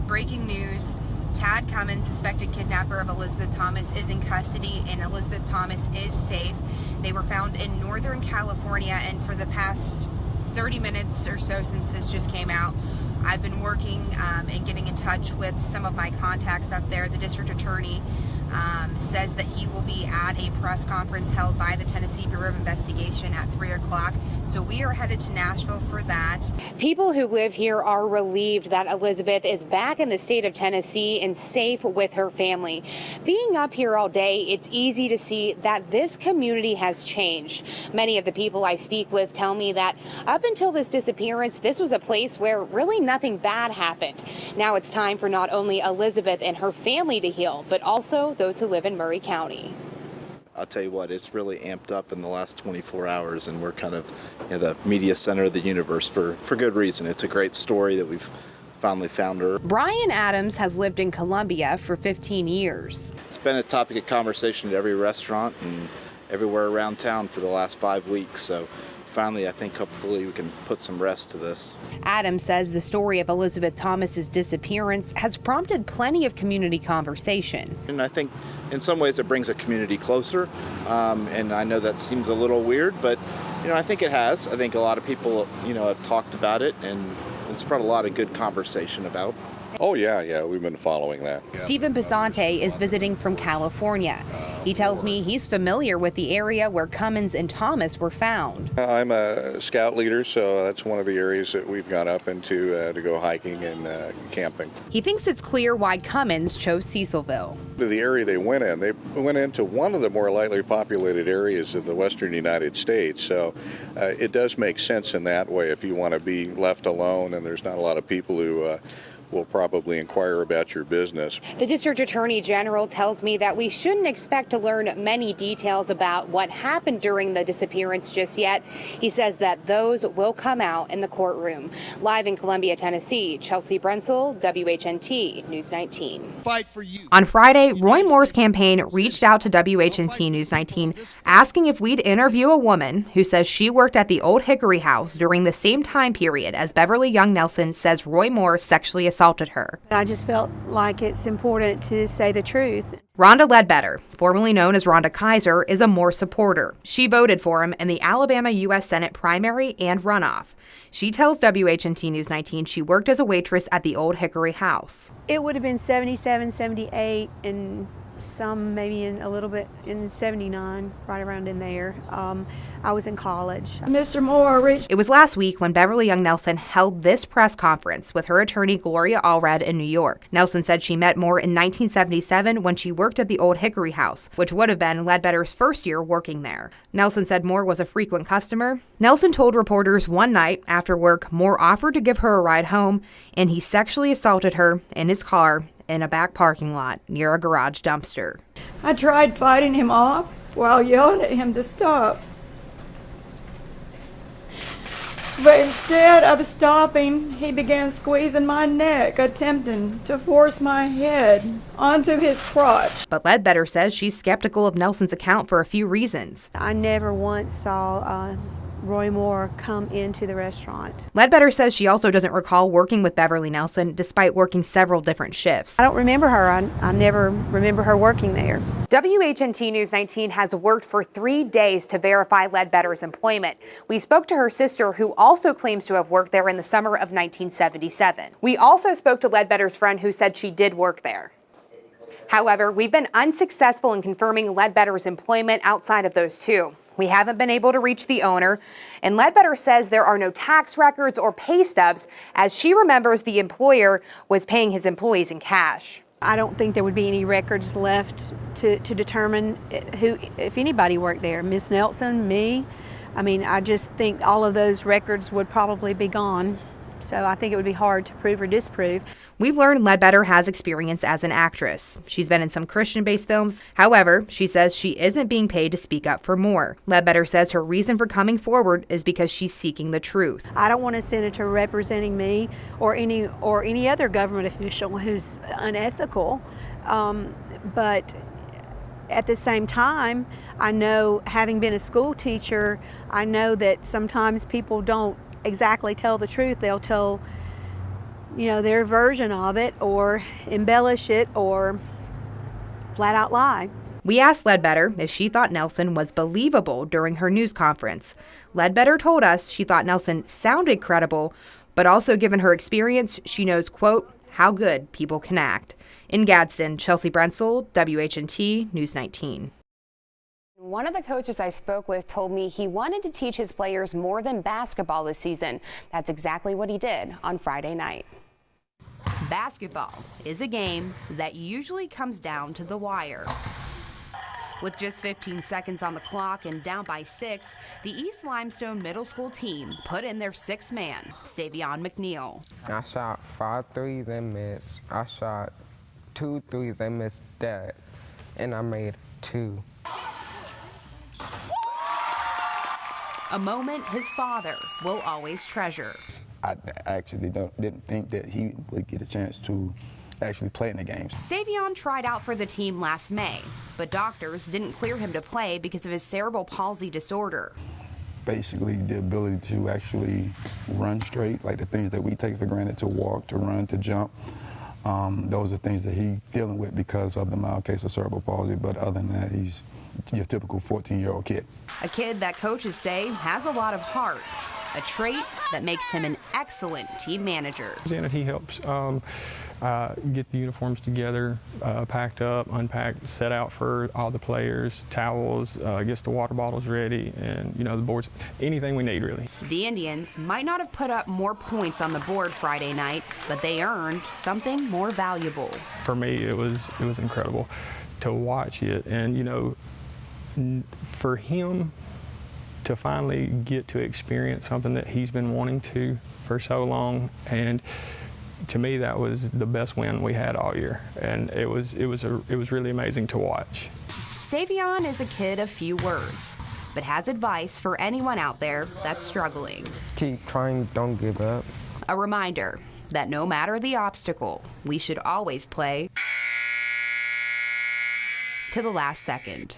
breaking news. Tad Cummins, suspected kidnapper of Elizabeth Thomas, is in custody, and Elizabeth Thomas is safe. They were found in Northern California, and for the past 30 minutes or so since this just came out, I've been working and getting in touch with some of my contacts up there. The district attorney says that he will be at a press conference held by the Tennessee Bureau of Investigation at 3 o'clock. So we are headed to Nashville for that. People who live here are relieved that Elizabeth is back in the state of Tennessee and safe with her family. Being up here all day, it's easy to see that this community has changed. Many of the people I speak with tell me that up until this disappearance, this was a place where really nothing bad happened. Now it's time for not only Elizabeth and her family to heal, but also those who live in Murray County. I'll tell you what, it's really amped up in the last 24 hours, and we're kind of the media center of the universe for good reason. It's a great story that we've finally found her. Brian Adams has lived in Columbia for 15 years. It's been a topic of conversation at every restaurant and everywhere around town for the last 5 weeks, so finally, I think hopefully we can put some rest to this. Adams says the story of Elizabeth Thomas's disappearance has prompted plenty of community conversation. And I think in some ways it brings a community closer, and I know that seems a little weird, but I think it has. I think a lot of people have talked about it, and it's brought a lot of good conversation about. Oh, yeah, we've been following that. Yeah. Stephen Pisante is visiting from California. He tells me he's familiar with the area where Cummins and Thomas were found. I'm a scout leader, so that's one of the areas that we've gone up into to go hiking and camping. He thinks it's clear why Cummins chose Cecilville. The area they went into one of the more lightly populated areas of the western United States, so it does make sense in that way if you want to be left alone and there's not a lot of people who will probably inquire about your business. The district attorney general tells me that we shouldn't expect to learn many details about what happened during the disappearance just yet. He says that those will come out in the courtroom. Live in Columbia, Tennessee, Chelsea Brentzel, WHNT News 19. Fight for you. On Friday, Roy Moore's campaign reached out to WHNT News 19 asking if we'd interview a woman who says she worked at the Old Hickory House during the same time period as Beverly Young Nelson says Roy Moore sexually assaulted her. I just felt like it's important to say the truth. Rhonda Ledbetter, formerly known as Rhonda Kaiser, is a Moore supporter. She voted for him in the Alabama U.S. Senate primary and runoff. She tells WHNT News 19 she worked as a waitress at the Old Hickory House. It would have been 77, 78, and some maybe in a little bit in 79, right around in there. I was in college. Mr. Moore reached. It was last week when Beverly Young Nelson held this press conference with her attorney Gloria Allred in New York. Nelson said she met Moore in 1977 when she worked at the Old Hickory House, which would have been Ledbetter's first year working there. Nelson said Moore was a frequent customer. Nelson told reporters one night after work Moore offered to give her a ride home, and he sexually assaulted her in his car in a back parking lot near a garage dumpster. I tried fighting him off while yelling at him to stop. But instead of stopping, he began squeezing my neck, attempting to force my head onto his crotch. But Ledbetter says she's skeptical of Nelson's account for a few reasons. I never once saw Roy Moore come into the restaurant. Ledbetter says she also doesn't recall working with Beverly Nelson despite working several different shifts. I don't remember her. I never remember her working there. WHNT News 19 has worked for 3 days to verify Ledbetter's employment. We spoke to her sister, who also claims to have worked there in the summer of 1977. We also spoke to Ledbetter's friend, who said she did work there. However, we've been unsuccessful in confirming Ledbetter's employment outside of those two. We haven't been able to reach the owner, and Ledbetter says there are no tax records or pay stubs, as she remembers the employer was paying his employees in cash. I don't think there would be any records left to determine who, if anybody worked there. Miss Nelson, me. I mean, I just think all of those records would probably be gone. So I think it would be hard to prove or disprove. We've learned Ledbetter has experience as an actress. She's been in some Christian-based films. However, she says she isn't being paid to speak up for Moore. Ledbetter says her reason for coming forward is because she's seeking the truth. I don't want a senator representing me or any other government official who's unethical. But at the same time, I know, having been a school teacher, I know that sometimes people don't exactly tell the truth. They'll tell their version of it or embellish it or flat out lie. We asked Ledbetter if she thought Nelson was believable during her news conference. Ledbetter told us she thought Nelson sounded credible, but also given her experience, she knows, quote, how good people can act. In Gadsden, Chelsea Brentzel, WHNT News 19. One of the coaches I spoke with told me he wanted to teach his players more than basketball this season. That's exactly what he did on Friday night. Basketball is a game that usually comes down to the wire. With just 15 seconds on the clock and down by 6, the East Limestone Middle School team put in their sixth man, Savion McNeil. I shot 5 threes and missed. I shot 2 threes and missed that, and I made 2. A moment his father will always treasure. I actually didn't think that he would get a chance to actually play in the games. Savion tried out for the team last May, but doctors didn't clear him to play because of his cerebral palsy disorder. Basically, the ability to actually run straight, like the things that we take for granted, to walk, to run, to jump, those are things that he's dealing with because of the mild case of cerebral palsy, but other than that, he's your typical 14-year-old kid. A kid that coaches say has a lot of heart, a trait that makes him an excellent team manager. And he helps get the uniforms together, packed up, unpacked, set out for all the players, towels, gets the water bottles ready, and the boards, anything we need really. The Indians might not have put up more points on the board Friday night, but they earned something more valuable. For me, it was incredible to watch it, and for him to finally get to experience something that he's been wanting to for so long, and to me that was the best win we had all year, and it was really amazing to watch. Savion is a kid of few words, but has advice for anyone out there that's struggling. Keep trying, don't give up. A reminder that no matter the obstacle, we should always play to the last second.